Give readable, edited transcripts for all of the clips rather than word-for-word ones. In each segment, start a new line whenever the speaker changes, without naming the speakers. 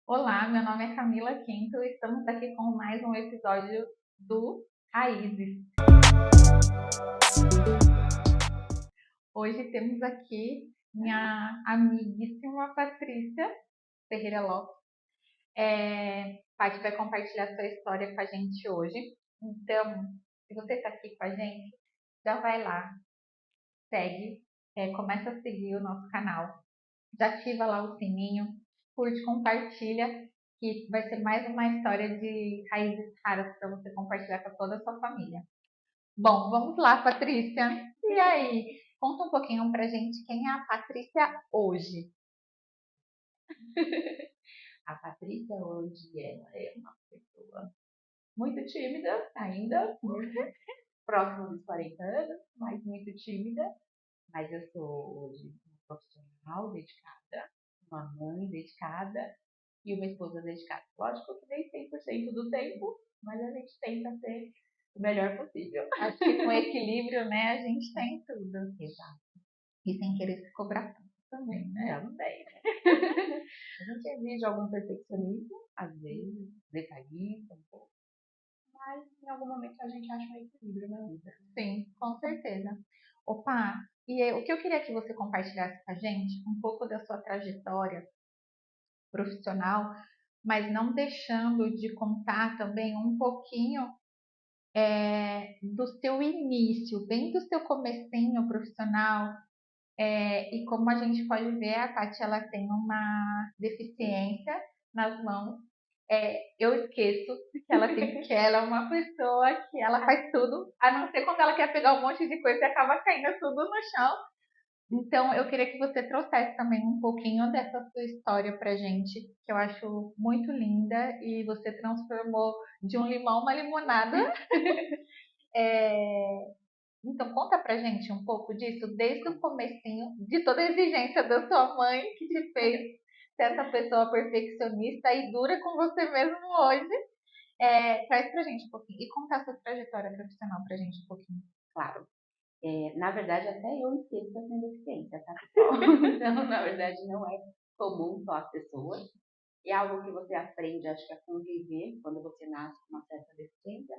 Olá, meu nome é Camila Quinto e estamos aqui com mais um episódio do Raízes. Hoje temos aqui minha amiguíssima Patrícia Ferreira Lopes. Paty vai compartilhar sua história com a gente hoje. Então, se você está aqui com a gente, já vai lá, segue, começa a seguir o nosso canal, já ativa lá o sininho, curte, compartilha, que vai ser mais uma história de raízes raras para você compartilhar com toda a sua família. Bom, vamos lá, Patrícia. E aí, conta um pouquinho pra gente quem é a Patrícia hoje.
A Patrícia hoje ela é uma pessoa muito tímida ainda, próxima dos 40 anos, mas muito tímida. Mas eu sou hoje uma profissional dedicada, uma mãe dedicada e uma esposa dedicada. Lógico que nem 100% do tempo, mas a gente tenta ser o melhor possível.
Acho que com equilíbrio, né, a gente tem tudo.
Exato.
E sem querer se cobrar tanto também, né?
Também, né? A gente exige algum perfeccionismo, às vezes, detalhista, um pouco. Mas em algum momento a gente acha um equilíbrio na vida.
Sim, com certeza. Opa, e o que eu queria que você compartilhasse com a gente, um pouco da sua trajetória profissional, mas não deixando de contar também um pouquinho do seu início, bem do seu comecinho profissional, e como a gente pode ver, a Paty ela tem uma deficiência nas mãos. Eu esqueço que ela tem, que ela é uma pessoa que ela faz tudo, a não ser quando ela quer pegar um monte de coisa e acaba caindo tudo no chão. Então, eu queria que você trouxesse também um pouquinho dessa sua história pra gente, que eu acho muito linda e você transformou de um limão uma limonada. É, Então, conta pra gente um pouco disso, desde o comecinho, de toda a exigência da sua mãe que te fez ser essa pessoa perfeccionista e dura com você mesmo hoje. Traz pra gente um pouquinho e contar a sua trajetória profissional pra gente um pouquinho.
Claro. Na verdade, até eu esqueço que eu tenho deficiência, tá, pessoal? Então, na verdade, não é comum só as pessoas. É algo que você aprende, acho que, a conviver quando você nasce com uma certa deficiência,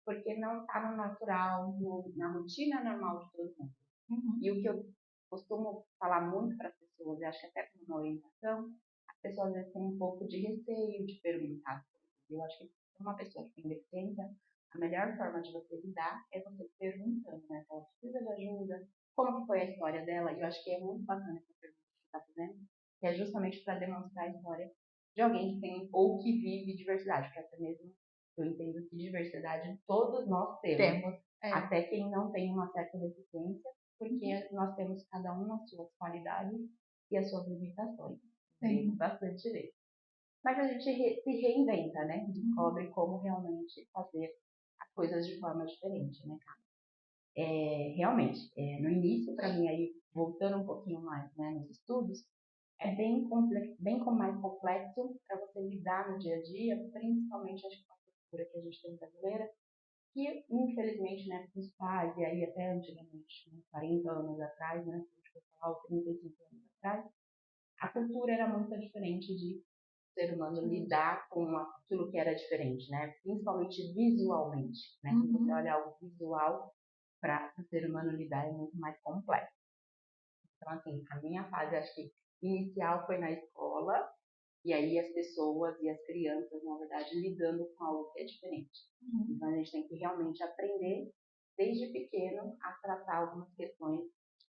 porque não está no natural, na rotina normal de todo mundo.
Uhum.
E o que eu costumo falar muito para as pessoas, e acho que até como uma orientação, as pessoas às vezes têm um pouco de receio de perguntar. Eu acho que para uma pessoa que tem deficiência, a melhor forma de você lidar é você perguntando, né? Se ela precisa de ajuda, como que foi a história dela. E eu acho que é muito bacana essa pergunta que você está fazendo, que é justamente para demonstrar a história de alguém que tem ou que vive diversidade, porque até mesmo eu entendo que diversidade todos nós temos.
Temos.
Até quem não tem uma certa deficiência, porque nós temos cada um as suas qualidades e as suas limitações. Tem bastante direito. Mas a gente se reinventa, né? Descobre como realmente fazer as coisas de forma diferente, né, cara? Realmente, no início, para mim, aí, voltando um pouquinho mais, né, nos estudos, é bem, bem mais complexo para você lidar no dia a dia, principalmente acho que com a cultura que a gente tem brasileira, que infelizmente, né, os pais, e aí até antigamente, né, 40 anos atrás, né, se a gente for falar, 35 anos atrás, a cultura era muito diferente de ser humano lidar com aquilo que era diferente, né, principalmente visualmente, né, se você olha algo visual, para o ser humano lidar é muito mais complexo. Então, assim, a minha fase, acho que inicial foi na escola, e aí as pessoas e as crianças, na verdade, lidando com algo que é diferente. Então, a gente tem que realmente aprender, desde pequeno, a tratar algumas questões.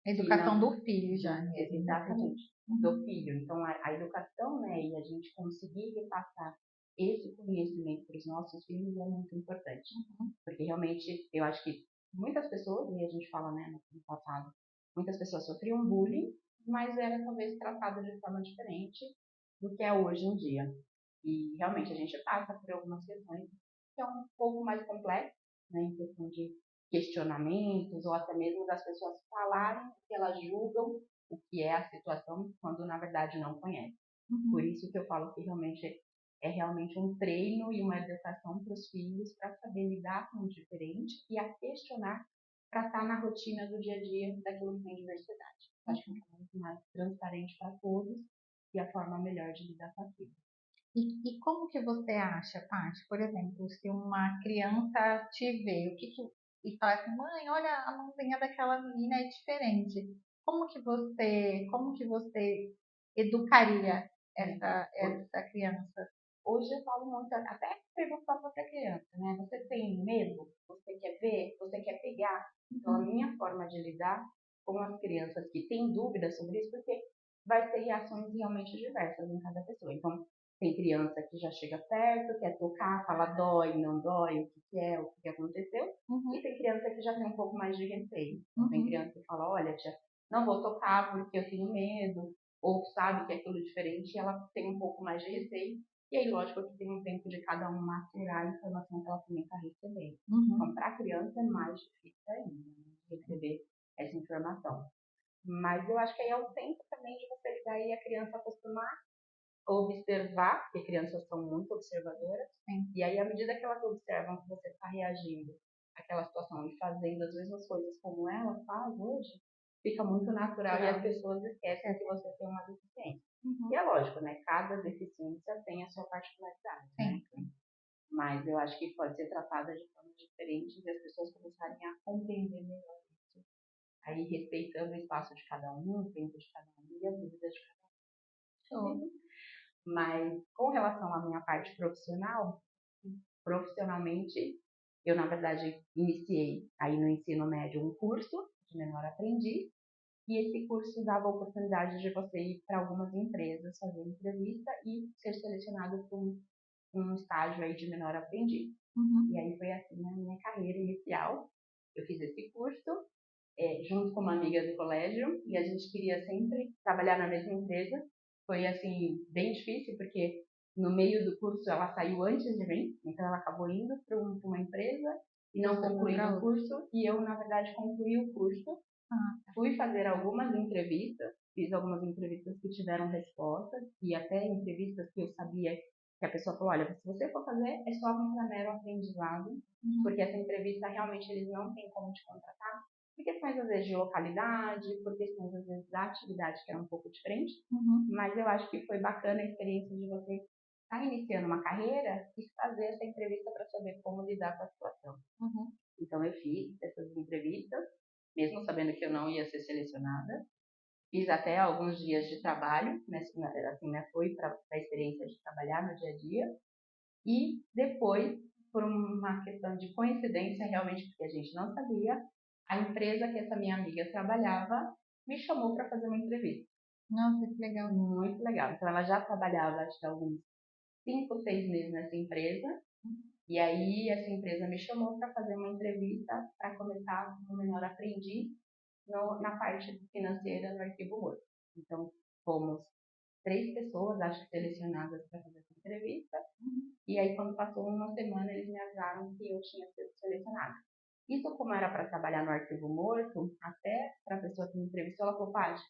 Educação do filho já.
Exatamente, do filho. Então, a educação, né, e a gente conseguir repassar esse conhecimento para os nossos filhos é muito importante. Porque realmente, eu acho que muitas pessoas, e a gente fala, né, no passado, muitas pessoas sofriam bullying, mas era talvez tratado de forma diferente do que é hoje em dia. E realmente a gente passa por algumas questões que é um pouco mais complexas, né, em questão de questionamentos ou até mesmo das pessoas falarem que elas julgam o que é a situação quando na verdade não conhecem. Por isso que eu falo que realmente é realmente um treino e uma educação para os filhos para saber lidar com o diferente e a questionar para estar na rotina do dia a dia daquilo que tem diversidade. Acho que é muito mais transparente para todos e a forma melhor de lidar com aquilo.
E como que você acha, Paty, por exemplo, se uma criança te vê, e fala assim, mãe, olha, a mãozinha daquela menina é diferente. Como que você educaria essa criança?
Hoje eu falo muito, até pergunto para a própria criança, né? Você tem medo? Você quer ver? Você quer pegar? Então, a minha forma de lidar com as crianças que têm dúvidas sobre isso, porque vai ter reações realmente diversas em cada pessoa. Então, tem criança que já chega perto, quer tocar, fala dói, não dói, o que aconteceu. E tem criança que já tem um pouco mais de receio. Então, tem criança que fala, olha, tia, não vou tocar porque eu tenho medo, ou sabe que é aquilo diferente e ela tem um pouco mais de receio. E aí, lógico que tem um tempo de cada um maturar a informação que ela também está recebendo. Então, para a criança é mais difícil ainda, né, receber essa informação. Mas eu acho que aí é o tempo também de você lidar e a criança acostumar a observar, porque crianças são muito observadoras.
Sim.
E aí, à medida que elas observam que você está reagindo àquela situação e fazendo as mesmas coisas como ela faz hoje, fica muito natural e as pessoas esquecem que você tem uma deficiência. E é lógico, né? Cada deficiência tem a sua particularidade, né? Mas eu acho que pode ser tratada de forma diferente e as pessoas começarem a compreender melhor isso. Aí respeitando o espaço de cada um, o tempo de cada um e as dúvidas de cada um. Mas com relação à minha parte profissional, profissionalmente, eu na verdade iniciei aí no ensino médio um curso de menor aprendiz. E esse curso dava a oportunidade de você ir para algumas empresas fazer entrevista e ser selecionado para um estágio aí de menor aprendiz. E aí foi assim a minha carreira inicial. Eu fiz esse curso junto com uma amiga do colégio e a gente queria sempre trabalhar na mesma empresa. Foi assim bem difícil porque no meio do curso ela saiu antes de mim, então ela acabou indo para uma empresa e não concluiu o curso e eu na verdade concluí o curso. Fui fazer algumas entrevistas, fiz algumas entrevistas que tiveram respostas e até entrevistas que eu sabia que a pessoa falou, olha, se você for fazer, é só vir para mero aprendizado, porque essa entrevista realmente eles não têm como te contratar, por questões às vezes de localidade, por questões às vezes da atividade que era um pouco diferente, mas eu acho que foi bacana a experiência de você estar iniciando uma carreira e fazer essa entrevista para saber como lidar com a situação. Então eu fiz essas entrevistas, mesmo sabendo que eu não ia ser selecionada. Fiz até alguns dias de trabalho, assim, né, fui para a experiência de trabalhar no dia a dia. E depois, por uma questão de coincidência, realmente, porque a gente não sabia, a empresa que essa minha amiga trabalhava me chamou para fazer uma entrevista.
Nossa, que legal.
Muito legal. Então, ela já trabalhava, acho que alguns 5, 6 meses nessa empresa. E aí, essa empresa me chamou para fazer uma entrevista para começar como menor aprendiz na parte financeira do Arquivo Morto. Então, fomos 3 pessoas, acho que selecionadas para fazer essa entrevista. E aí, quando passou uma semana, eles me avisaram que eu tinha sido selecionada. Isso, como era para trabalhar no Arquivo Morto, até para a pessoa que me entrevistou, ela falou, Paty,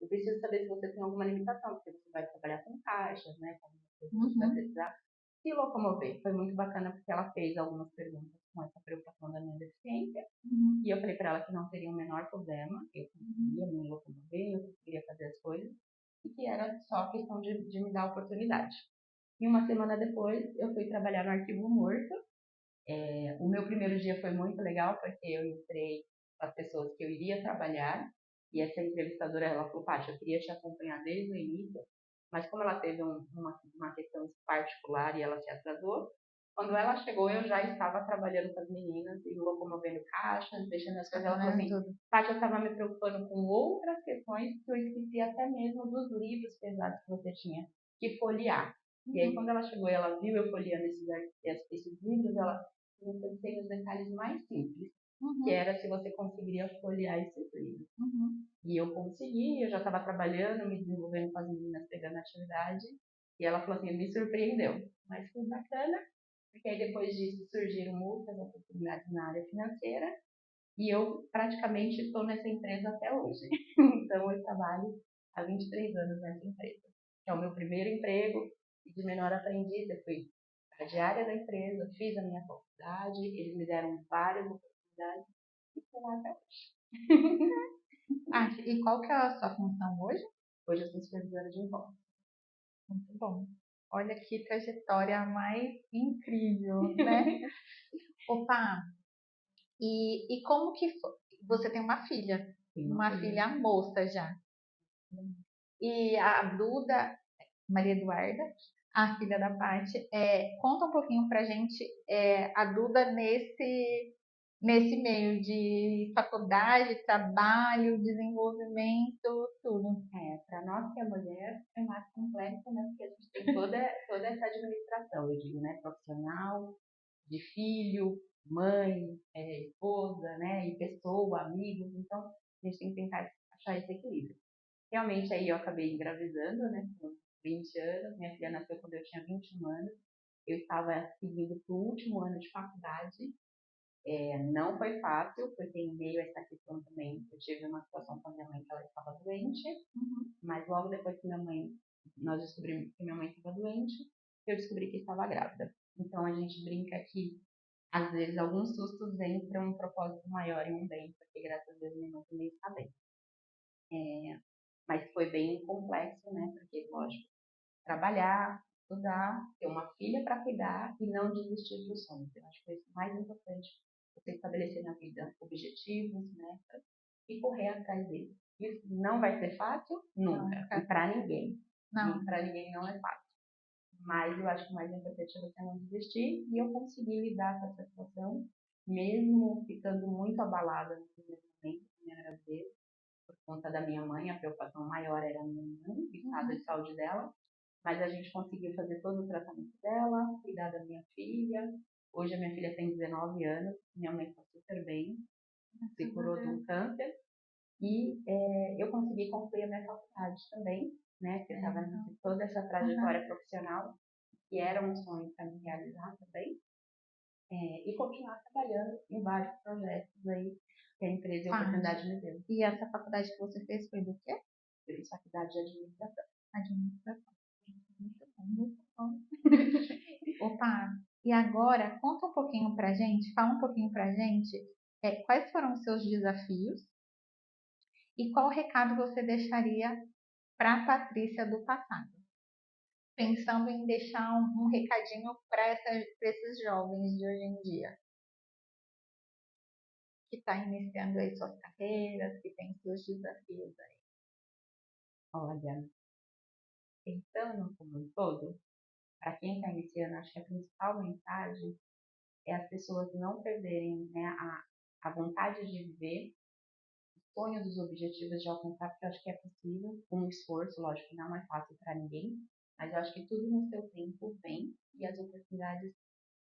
eu preciso saber se você tem alguma limitação, porque você vai trabalhar com caixas, né? Com você vai precisar se locomover. Foi muito bacana porque ela fez algumas perguntas com essa preocupação da minha deficiência. E eu falei para ela que não teria o menor problema, eu conseguia me locomover, eu conseguiria fazer as coisas, e que era só questão de me dar a oportunidade. E uma semana depois, eu fui trabalhar no Arquivo Morto. O meu primeiro dia foi muito legal, porque eu entrei com as pessoas que eu iria trabalhar, e essa entrevistadora, ela falou, Paty, eu queria te acompanhar desde o início, mas como ela teve uma questão particular e ela se atrasou, quando ela chegou, eu já estava trabalhando com as meninas e locomovendo caixas, deixando as coisas. Ela falou assim, Paty, eu estava me preocupando com outras questões que eu esqueci até mesmo dos livros pesados que você tinha que folhear. E aí, quando ela chegou e ela viu eu folheando esses livros, ela eu pensei nos detalhes mais simples, que era se você conseguiria folhear esses livros. E eu consegui, eu já estava trabalhando, me desenvolvendo com as meninas, pegando atividade, e ela falou assim, me surpreendeu, mas foi bacana, porque aí depois disso surgiram muitas oportunidades na área financeira, e eu praticamente estou nessa empresa até hoje. Então eu trabalho há 23 anos nessa empresa, que é o meu primeiro emprego, e de menor aprendiz eu fui estagiária da empresa, fiz a minha faculdade, eles me deram várias oportunidades, e estou lá até hoje.
E qual que é a sua função hoje?
Hoje eu sou supervisora de impostos.
Muito bom. Olha que trajetória mais incrível, né? Opa, e como que foi? Você tem uma filha, uma filha moça já. E a Duda, Maria Eduarda, a filha da Paty, conta um pouquinho pra gente a Duda nesse meio de faculdade, trabalho, desenvolvimento, tudo.
Para nós que é mulher é mais complexo, né? Porque a gente tem toda essa administração, eu digo, né? Profissional, de filho, mãe, esposa, né? E pessoa, amigos. Então, a gente tem que tentar achar esse equilíbrio. Realmente, aí eu acabei engravidando, né? Com 20 anos. Minha filha nasceu quando eu tinha 21 anos. Eu estava seguindo para o último ano de faculdade. Não foi fácil, porque em meio a essa questão também, eu tive uma situação com a minha mãe que ela estava doente, mas logo depois que nós descobrimos que minha mãe estava doente, eu descobri que estava grávida. Então a gente brinca que às vezes alguns sustos vêm para um propósito maior e um bem, porque graças a Deus minha mãe também está bem. Mas foi bem complexo, né? Porque, lógico, trabalhar, estudar, ter uma filha para cuidar e não desistir dos sonhos. Eu acho que é isso mais importante, você estabelecer na vida objetivos, metas e correr atrás deles. Isso não vai ser fácil? Nunca. E para ninguém.
Não.
Para ninguém não é fácil. Mas eu acho que o mais importante é você não desistir e eu consegui lidar com essa situação, mesmo ficando muito abalada no primeiro momento, na minha gravidez, por conta da minha mãe, a preocupação maior era a minha mãe, o estado de saúde dela, mas a gente conseguiu fazer todo o tratamento dela, cuidar da minha filha. Hoje a minha filha tem 19 anos, minha mãe está super bem, se curou de um câncer e eu consegui concluir a minha faculdade também, né? Porque estava toda essa trajetória profissional que era um sonho para me realizar também, e continuar trabalhando em vários projetos aí que a empresa e a oportunidade me deu.
E essa faculdade que você fez foi do quê?
Eu fiz faculdade de administração.
Administração. Muito bom, muito bom. Opa, e agora conta um pouquinho pra gente, fala um pouquinho pra gente quais foram os seus desafios e qual recado você deixaria para a Patrícia do passado? Pensando em deixar um recadinho para esses jovens de hoje em dia, que está iniciando aí suas carreiras, que tem seus desafios aí.
Olha, pensando como um todo, para quem está iniciando, acho que a principal mensagem é as pessoas não perderem, né, a vontade de viver, o sonho dos objetivos de alcançar, porque eu acho que é possível, com um esforço, lógico que não é fácil para ninguém, mas eu acho que tudo no seu tempo vem e as oportunidades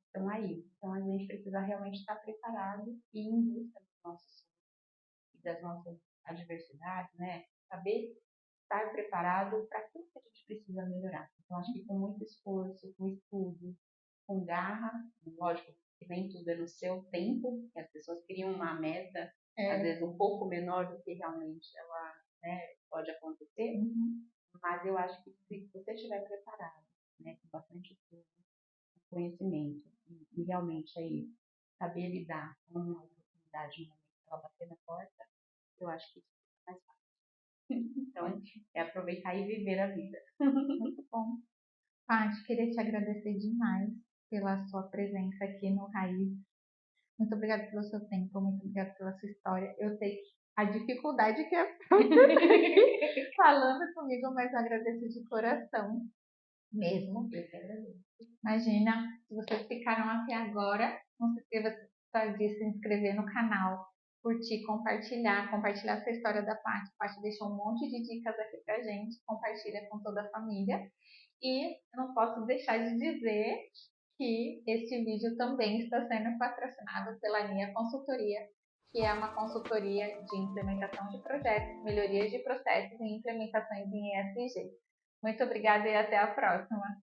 estão aí. Então a gente precisa realmente estar preparado e ir em busca dos nossos sonhos e das nossas adversidades, né? Saber estar preparado para tudo que a gente precisa melhorar. Então acho que com muito esforço, com estudo, com garra, lógico que nem tudo é no seu tempo, que as pessoas criam uma meta, às vezes um pouco menor do que realmente ela, né, pode acontecer, mas eu acho que se você estiver preparado, né, com bastante estudo, conhecimento e realmente aí saber lidar com uma oportunidade no momento que ela bater na porta, eu acho que isso é mais fácil. Então, é aproveitar e viver a vida.
Muito bom. Paty, queria te agradecer demais pela sua presença aqui no Raiz. Muito obrigada pelo seu tempo, muito obrigada pela sua história. Eu sei a dificuldade que é falando comigo, mas eu agradeço de coração mesmo. Imagina, se vocês ficaram até agora, não se esqueça de se inscrever no canal, curtir, compartilhar essa história da Paty. A Paty deixou um monte de dicas aqui pra gente, compartilha com toda a família. E eu não posso deixar de dizer que este vídeo também está sendo patrocinado pela Nia Consultoria, que é uma consultoria de implementação de projetos, melhorias de processos e implementações em ESG. Muito obrigada e até a próxima!